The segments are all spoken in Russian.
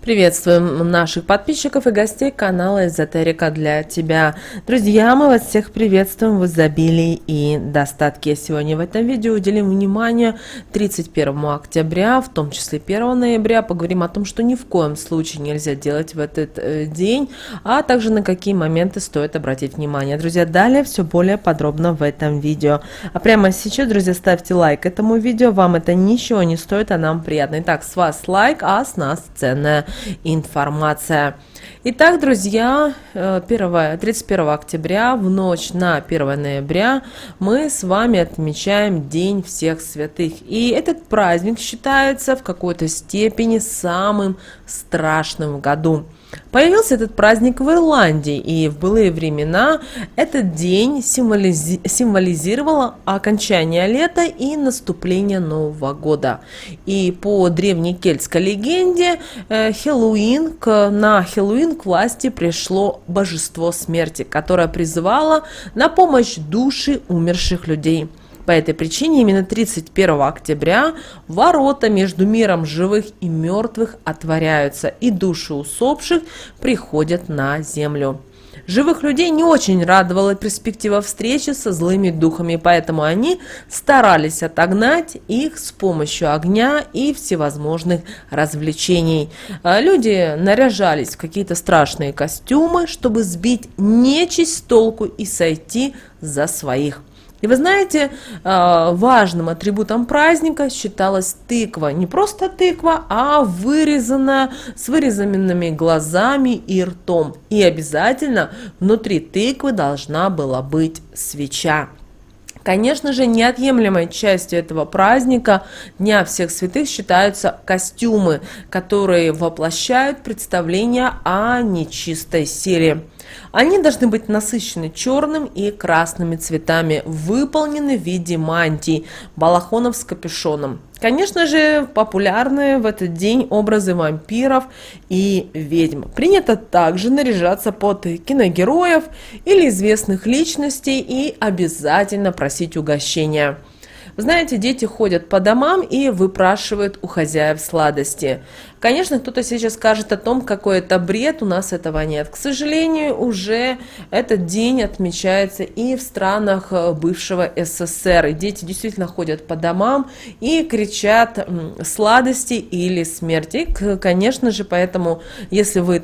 Приветствуем наших подписчиков и гостей канала Эзотерика для тебя. Друзья, мы вас всех приветствуем в изобилии и достатке. Сегодня в этом видео уделим внимание 31 октября, в том числе 1 ноября. Поговорим о том, что ни в коем случае нельзя делать в этот день, а также на какие моменты стоит обратить внимание. Друзья, далее все более подробно в этом видео. А прямо сейчас, друзья, ставьте лайк этому видео. Вам это ничего не стоит, а нам приятно. Итак, с вас лайк, а с нас ценная информация. Итак, друзья, 31 октября в ночь на 1 ноября мы с вами отмечаем День всех святых. И этот праздник считается в какой-то степени самым страшным в году. Появился этот праздник в Ирландии, и в былые времена этот день символизировал окончание лета и наступление Нового года. И по древней кельтской легенде, на Хэллоуин к власти пришло божество смерти, которое призывало на помощь души умерших людей. По этой причине именно 31 октября ворота между миром живых и мертвых отворяются, и души усопших приходят на землю. Живых людей не очень радовала перспектива встречи со злыми духами, поэтому они старались отогнать их с помощью огня и всевозможных развлечений. Люди наряжались в какие-то страшные костюмы, чтобы сбить нечисть с толку и сойти за своих. И вы знаете, важным атрибутом праздника считалась тыква. Не просто тыква, а вырезанная, с вырезанными глазами и ртом. И обязательно внутри тыквы должна была быть свеча. Конечно же, неотъемлемой частью этого праздника, Дня всех святых, считаются костюмы, которые воплощают представление о нечистой силе. Они должны быть насыщены черным и красными цветами, выполнены в виде мантий, балахонов с капюшоном. Конечно же, популярны в этот день образы вампиров и ведьм. Принято также наряжаться под киногероев или известных личностей и обязательно просить угощения. Вы знаете, дети ходят по домам и выпрашивают у хозяев сладости. Конечно, кто-то сейчас скажет о том, какой это бред, у нас этого нет. К сожалению, уже этот день отмечается и в странах бывшего СССР. И дети действительно ходят по домам и кричат сладости или смерти. Конечно же, поэтому, если вы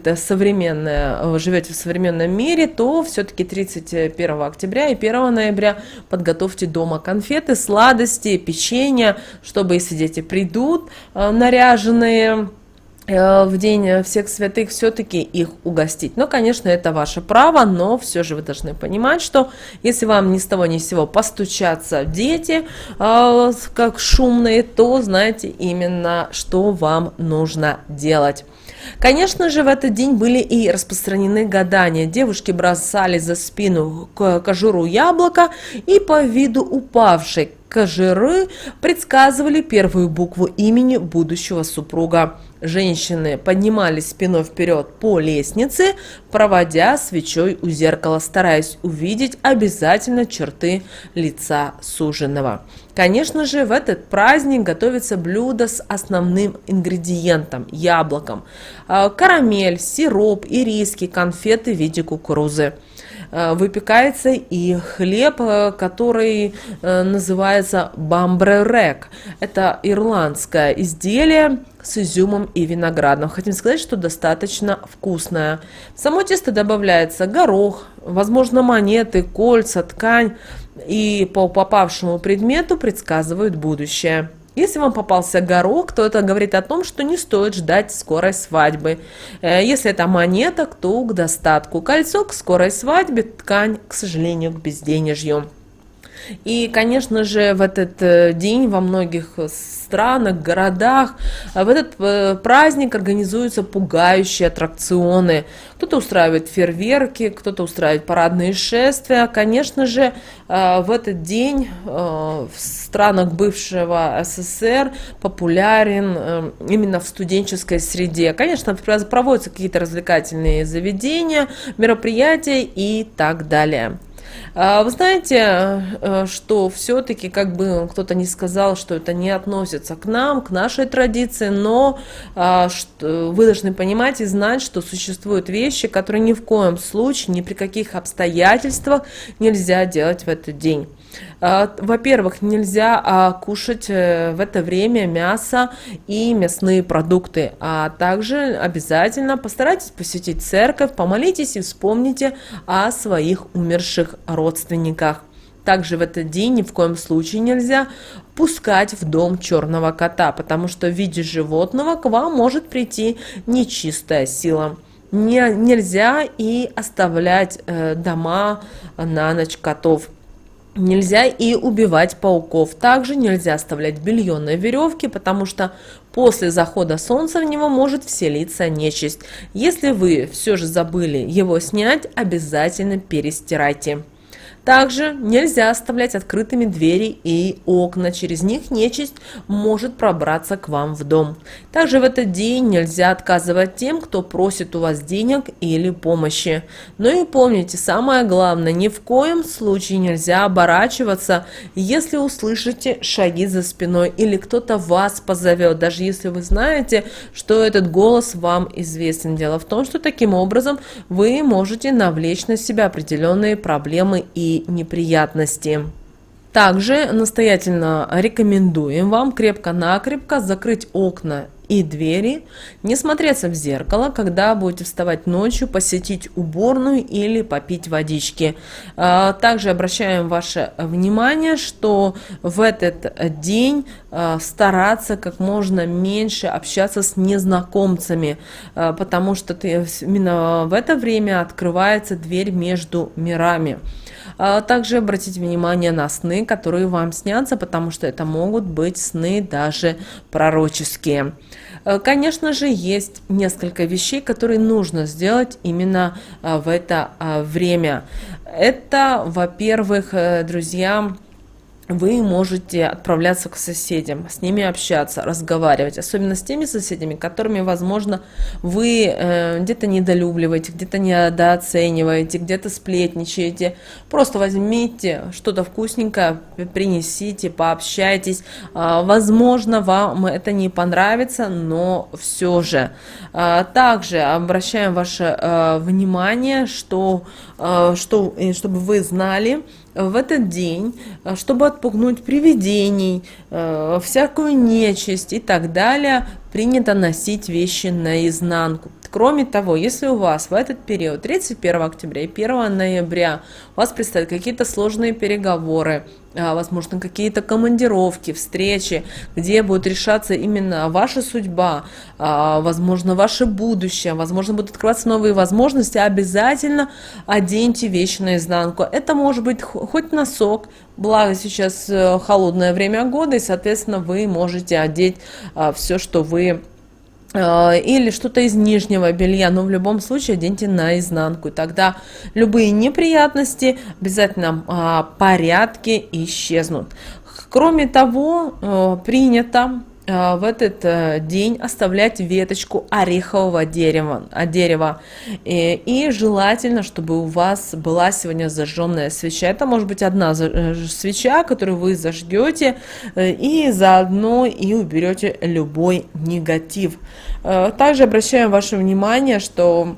живете в современном мире, то все-таки 31 октября и 1 ноября подготовьте дома конфеты, сладости, печенье, чтобы, если дети придут наряженные в День всех святых, все-таки их угостить. Но, конечно, это ваше право, но все же вы должны понимать, что если вам ни с того ни с сего постучатся дети, как шумные, то знаете именно, что вам нужно делать. Конечно же, в этот день были и распространены гадания. Девушки бросали за спину кожуру яблока и по виду упавшей кожуры предсказывали первую букву имени будущего супруга. Женщины поднимались спиной вперед по лестнице, проводя свечой у зеркала, стараясь увидеть обязательно черты лица суженого. Конечно же, в этот праздник готовится блюдо с основным ингредиентом – яблоком. Карамель, сироп, ириски, конфеты в виде кукурузы. Выпекается и хлеб, который называется бамбререк. Это ирландское изделие с изюмом и виноградом. Хотим сказать, что достаточно вкусное. В само тесто добавляется горох, возможно, монеты, кольца, ткань. И по попавшему предмету предсказывают будущее. Если вам попался горох, то это говорит о том, что не стоит ждать скорой свадьбы. Если это монета, то к достатку. Кольцо к скорой свадьбе, ткань, к сожалению, к безденежью. И, конечно же, в этот день во многих странах, городах, в этот праздник организуются пугающие аттракционы. Кто-то устраивает фейерверки, кто-то устраивает парадные шествия. Конечно же, в этот день в странах бывшего СССР популярен именно в студенческой среде. Конечно, проводятся какие-то развлекательные заведения, мероприятия и так далее. Вы знаете, что все-таки, как бы кто-то не сказал, что это не относится к нам, к нашей традиции, но вы должны понимать и знать, что существуют вещи, которые ни в коем случае, ни при каких обстоятельствах нельзя делать в этот день. Во-первых, нельзя кушать в это время мясо и мясные продукты, а также обязательно постарайтесь посетить церковь, помолитесь и вспомните о своих умерших родственниках. Также в этот день ни в коем случае нельзя пускать в дом черного кота, потому что в виде животного к вам может прийти нечистая сила. Нельзя и оставлять дома на ночь котов. Нельзя и убивать пауков. Также нельзя оставлять белье на веревке, потому что после захода солнца в него может вселиться нечисть. Если вы все же забыли его снять, обязательно перестирайте. Также нельзя оставлять открытыми двери и окна, через них нечисть может пробраться к вам в дом. Также в этот день нельзя отказывать тем, кто просит у вас денег или помощи. Но и помните, самое главное, ни в коем случае нельзя оборачиваться, если услышите шаги за спиной или кто-то вас позовет, даже если вы знаете, что этот голос вам известен. Дело в том, что таким образом вы можете навлечь на себя определенные проблемы и неприятности. Также настоятельно рекомендуем вам крепко-накрепко закрыть окна и двери, не смотреться в зеркало, когда будете вставать ночью, посетить уборную или попить водички. Также обращаем ваше внимание, что в этот день стараться как можно меньше общаться с незнакомцами, потому что именно в это время открывается дверь между мирами. Также обратите внимание на сны, которые вам снятся, потому что это могут быть сны даже пророческие. Конечно же, есть несколько вещей, которые нужно сделать именно в это время. Это, во-первых, друзья, вы можете отправляться к соседям, с ними общаться, разговаривать, особенно с теми соседями, которыми, возможно, вы где-то недолюбливаете, где-то недооцениваете, где-то сплетничаете. Просто возьмите что-то вкусненькое, принесите, пообщайтесь. Возможно, вам это не понравится, но все же. Также обращаем ваше внимание, чтобы вы знали, в этот день, чтобы отпугнуть привидений, всякую нечисть и так далее, принято носить вещи наизнанку. Кроме того, если у вас в этот период 31 октября и 1 ноября у вас предстоят какие-то сложные переговоры, возможно, какие-то командировки, встречи, где будет решаться именно ваша судьба, возможно, ваше будущее, возможно, будут открываться новые возможности, обязательно оденьте вещи наизнанку. Это может быть хоть носок, благо сейчас холодное время года, и, соответственно, вы можете одеть все, что вы или что-то из нижнего белья, но в любом случае оденьте наизнанку, и тогда любые неприятности обязательно порядки исчезнут. Кроме того, принято в этот день оставлять веточку орехового дерева. И желательно, чтобы у вас была сегодня зажженная свеча. Это может быть одна свеча, которую вы зажгете, и заодно и уберете любой негатив. Также обращаем ваше внимание, что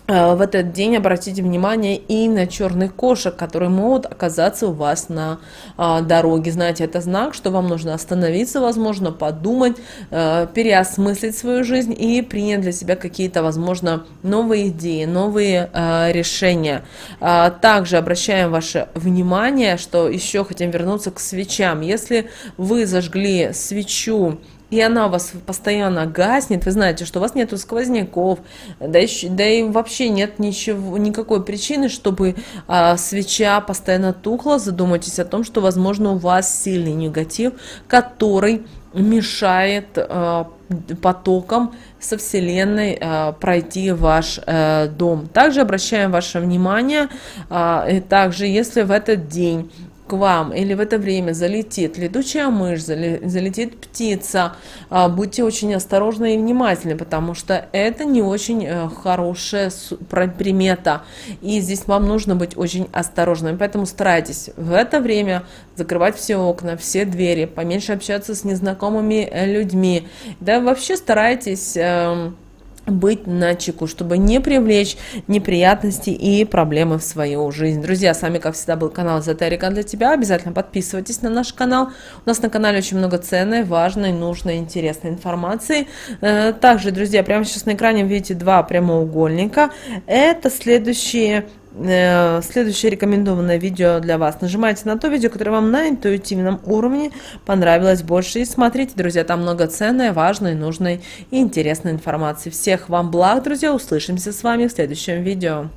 в этот день обратите внимание и на черных кошек, которые могут оказаться у вас на дороге. Знаете, это знак, что вам нужно остановиться, возможно, подумать, переосмыслить свою жизнь и принять для себя какие-то, возможно, новые идеи, новые решения. Также обращаем ваше внимание, что еще хотим вернуться к свечам. Если вы зажгли свечу, и она у вас постоянно гаснет, вы знаете, что у вас нету сквозняков, да и вообще нет никакой причины, чтобы свеча постоянно тухла. Задумайтесь о том, что, возможно, у вас сильный негатив, который мешает потокам со Вселенной пройти в ваш дом. Также обращаем ваше внимание, также если в этот день к вам или в это время залетит летучая мышь, залетит птица, будьте очень осторожны и внимательны, потому что это не очень хорошая примета, и здесь вам нужно быть очень осторожными, поэтому старайтесь в это время закрывать все окна, все двери, поменьше общаться с незнакомыми людьми, да вообще старайтесь быть начеку, чтобы не привлечь неприятности и проблемы в свою жизнь. Друзья, с вами, как всегда, был канал Эзотерика для тебя. Обязательно подписывайтесь на наш канал. У нас на канале очень много ценной, важной, нужной, интересной информации. Также, друзья, прямо сейчас на экране видите два прямоугольника. Это следующее рекомендованное видео для вас. Нажимайте на то видео, которое вам на интуитивном уровне понравилось больше. И смотрите, друзья, там много ценной, важной, нужной и интересной информации. Всех вам благ, друзья. Услышимся с вами в следующем видео.